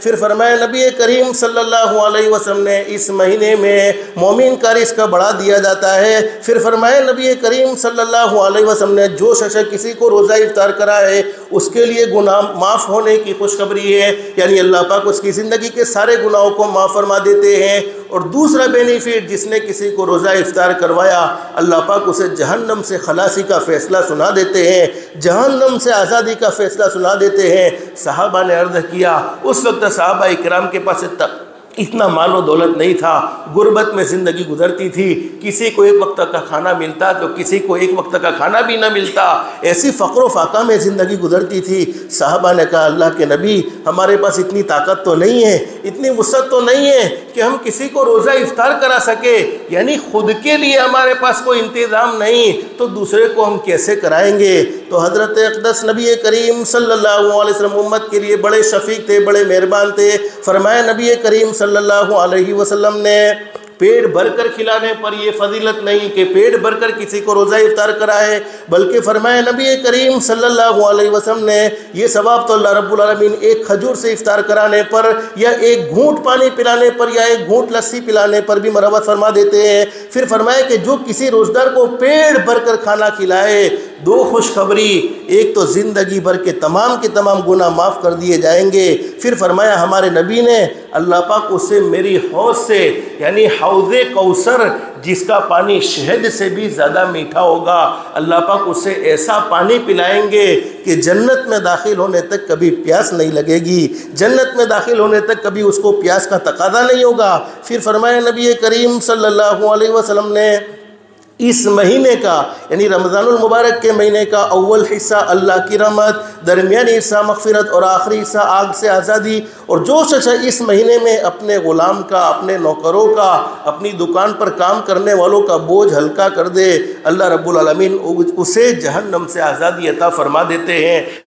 फिर फरमाया नबी करीम सल्लल्लाहु अलैहि वसल्लम ने इस महीने में मोमिन का रिज़्क़ बढ़ा दिया जाता है। फिर फरमाया नबी करीम सल्लल्लाहु अलैहि वसल्लम ने जो शख्स किसी को रोज़ा इफ्तार करा है उसके लिए गुनाह माफ़ होने की खुशखबरी है, यानी अल्लाह पाक उसकी ज़िंदगी के सारे गुनाहों को माफ़ फरमा देते हैं। और दूसरा बेनिफिट, जिसने किसी को रोज़ा इफ्तार करवाया अल्लाह पाक उसे जहन्नम से खलासी का फ़ैसला सुना देते हैं, जहन्नम से आज़ादी का फ़ैसला सुना देते हैं। सहाबा ने अर्ज़ किया, उस वक्त सहाबा इकराम के पास इतना मालो दौलत नहीं था, गुर्बत में ज़िंदगी गुजरती थी, किसी को एक वक्त का खाना मिलता तो किसी को एक वक्त का खाना भी ना मिलता, ऐसी फ़क्र फ़ाका में ज़िंदगी गुजरती थी। साहबा ने कहा अल्लाह के नबी, हमारे पास इतनी ताकत तो नहीं है, इतनी वसअत तो नहीं है कि हम किसी को रोज़ा इफ्तार करा सके, यानी ख़ुद के लिए हमारे पास कोई इंतज़ाम नहीं तो दूसरे को हम कैसे कराएंगे। तो हज़रत अक़दस नबी करीम सल्लल्लाहु अलैहि वसल्लम उम्मत के लिए बड़े शफ़ीक़ थे, बड़े मेहरबान थे। फरमाया नबी करीम सल्लल्लाहु अलैहि वसल्लम ने पेट भरकर खिलाने पर यह फजीलत नहीं कि पेट भरकर किसी को रोज़ा इफ्तार कराए, बल्कि फरमाया नबी करीम सल्लल्लाहु अलैहि वसल्लम ने यह सवाब तो अल्लाह रब्बुल आलमीन एक खजूर से इफ्तार कराने पर या एक घूंट पानी पिलाने पर या एक घूंट लस्सी पिलाने पर भी मरहमत फरमा देते हैं। फिर फरमाया कि जो किसी रोज़दार को पेट भरकर खाना खिलाए, दो खुशखबरी, एक तो ज़िंदगी भर के तमाम गुनाह माफ़ कर दिए जाएंगे। फिर फरमाया हमारे नबी ने अल्लाह पाक उससे मेरी हौज़ से, यानी हौज़े कौसर जिसका पानी शहद से भी ज़्यादा मीठा होगा, अल्लाह पाक उससे ऐसा पानी पिलाएंगे कि जन्नत में दाखिल होने तक कभी प्यास नहीं लगेगी, जन्नत में दाखिल होने तक कभी उसको प्यास का तकाज़ा नहीं होगा। फिर फरमाया नबी करीम सल्लल्लाहु अलैहि वसल्लम ने इस महीने का, यानी रमज़ानुल मुबारक के महीने का अव्वल हिस्सा अल्लाह की रहमत, दरमियानी हिस्सा मग़फ़िरत और आखिरी हिस्सा आग से आज़ादी। और जो शख्स इस महीने में अपने ग़ुलाम का, अपने नौकरों का, अपनी दुकान पर काम करने वालों का बोझ हल्का कर दे, अल्लाह रब्बुल आलमीन उसे जहन्नम से आज़ादी अता फ़रमा देते हैं।